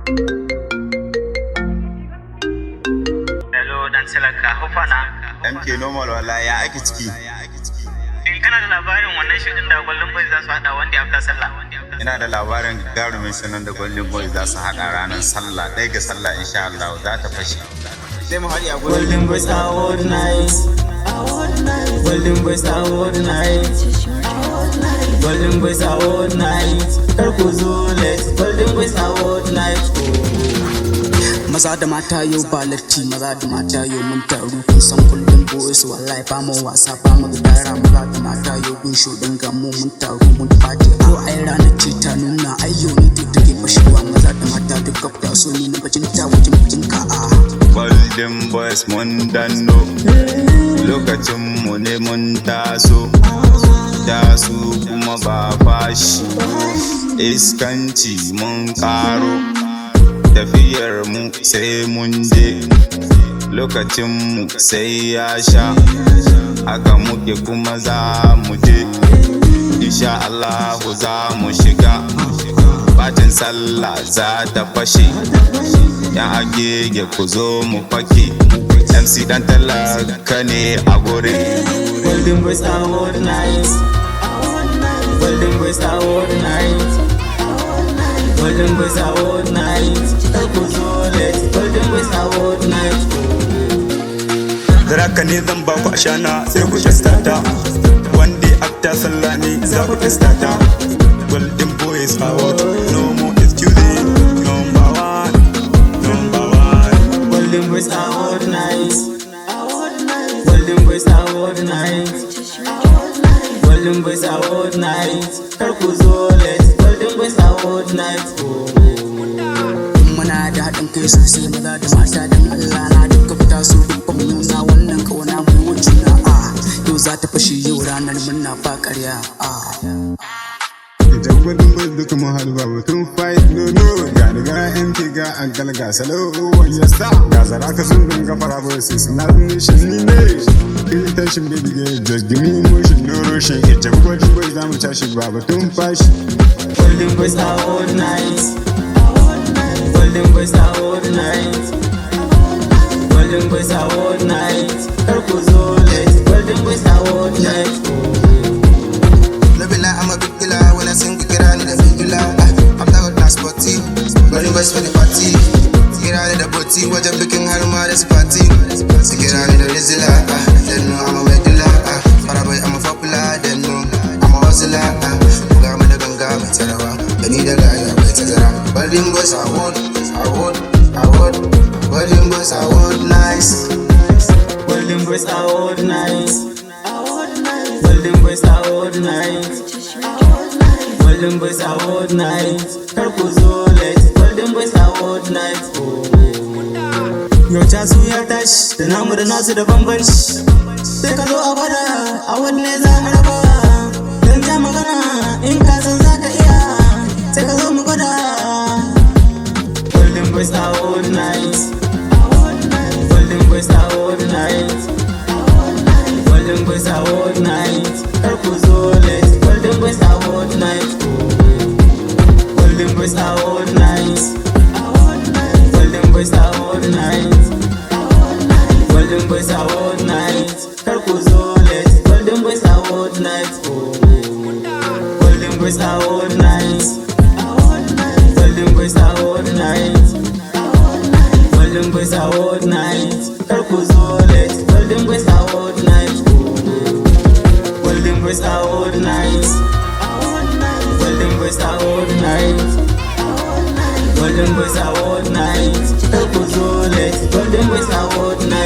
Hello dan talaka hufana MK normal wallahi ya ake ciki. Kana da labarin wannan shirin da Golden Boys za su hada wanda after sallah? Ina da labarin garumin sanan da Golden Boys za su hada ranar sallah ɗaya ga sallah insha Allah za ta fashe. Sai mu haɗi a Golden Boys award night. Golden Boys award night. Golden Boys award night. Kar ku zo late. Golden Boys award night. Maza da mata yau ba latti, maza da mata yau mun taru kun san Golden Boys wallahi ba mu wasa ba mu gudara. Maza da mata yau kun shodin gamu mun taru mun fadi ko ai ranar ce ta nuna ayyo ne duk take fashewa. Maza da mata duk kafta so ni na bajin ta wajen bikin ka'a. Golden Boys mun danno lokacin mu ne mun taso kuma ba fashi iskanci mun karo tafiyar mu sai mun je lokacin mu sai ya sha haka muke kuma za mu je insha Allah za mu shiga batin sallah za ta fashe ya agege ku zo mu fake MC dan talaka ne a gurin. Golden Boys award night. Golden Boys award night. Golden Boys award night. Kar ku zo late. Golden Boys award night. Zaraka ne zan ba ku ashana sai ku testa ta. Wanda after sallah ne za ku testa ta. Golden Boys award no more excusing. Number one. Golden Boys award night. Golden Boys award night. Golden Boys award night. Kar ku zo late. Golden Boys award night. Muna da haɗin kai sosai maza da mata dan Allah na duka fita su dukkan nuna wannan kauna mu juna yau za ta fashe yau ranar murna ba ƙarya Idan Golden Boys duka mun haɗu ba batun fight no ga daga MK ga ankal ga salo wani yasa ga zara ka sun dinga fara boy sai suna nation ni ne feel tension baby girl just give me emotion no rushing ita Golden Boys za mu tashi ba batun fashi. Golden Boys award night. Golden Boys award night. Golden Boys award night. Kar ku zo late. Golden Boys award night. I'm a big killer when I sing we get out of the big killer. I'm not gonna sporty. Golden Boys for the party. Get out of the booty, watch a picking her mother's party. Get out of the Rizla, they know I'm a regular. But I'm a popular, they know I'm a hustler. Got me the ganga, but I need a guy, I wait to the Golden Boys award. Golden Boys award nice. Golden Boys award night. Golden Boys award night. Golden Boys award night. Kar ku zo late. Golden Boys award night. Yau casu ya tashi da namu da nasu da bambanci. Sai ka zo a gwada a wanne za mu raba. Dan ja magana in ka san za ka iya. Sai ka zo mu gwada. Golden Boys award night. Golden Boys award night. Golden Boys award night. Kar ku zo late. Golden Boys award night. Golden Boys award night. Golden Boys award night. Golden Boys award night. Kar ku zo late. Golden Boys award night. Golden Boys award night. Golden Boys award night. Golden Boys award night. Kar ku zo late. Golden Boys award night. Golden Boys award night. Golden Boys award night. Golden Boys award night. Kar ku zo late. Golden Boys award night.